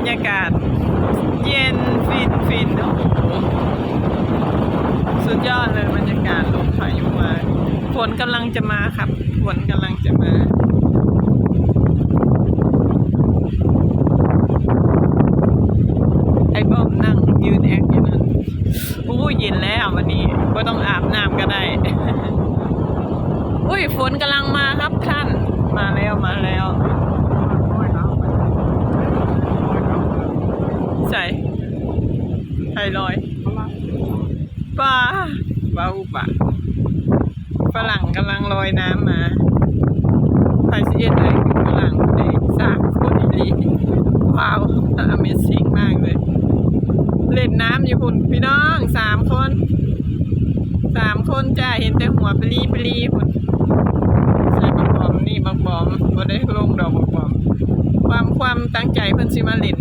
รยากาศเย็นฟินโอ้โหสุดยอดเลยบรรยากาศลมพายุมาฝนกำลังจะมาครับฝนกำลังจะมาไอ้บอมนั่งยืนแอคอยู่นั่นอู้เย็นแล้ววันนี้ก็ต้องอาบน้ำก็ได้ อุ้ยฝนกำลังมาครับท่านมาแล้วใส่ไทลอยป้าบ้าอุปะฝรั่งกำลังลอยน้ำมาไทยเสียดายฝรั่งได้3 คนดีว้าว Amazing มากเลยเล่นน้ำอยู่คุณพี่น้อง3 คนจ้าเห็นแต่หัวปลีคุณใส่บักบอมนี่บักบอมบ่ได้ลงดอกบักบอมความตั้งใจเพิ่นสิมาเล่น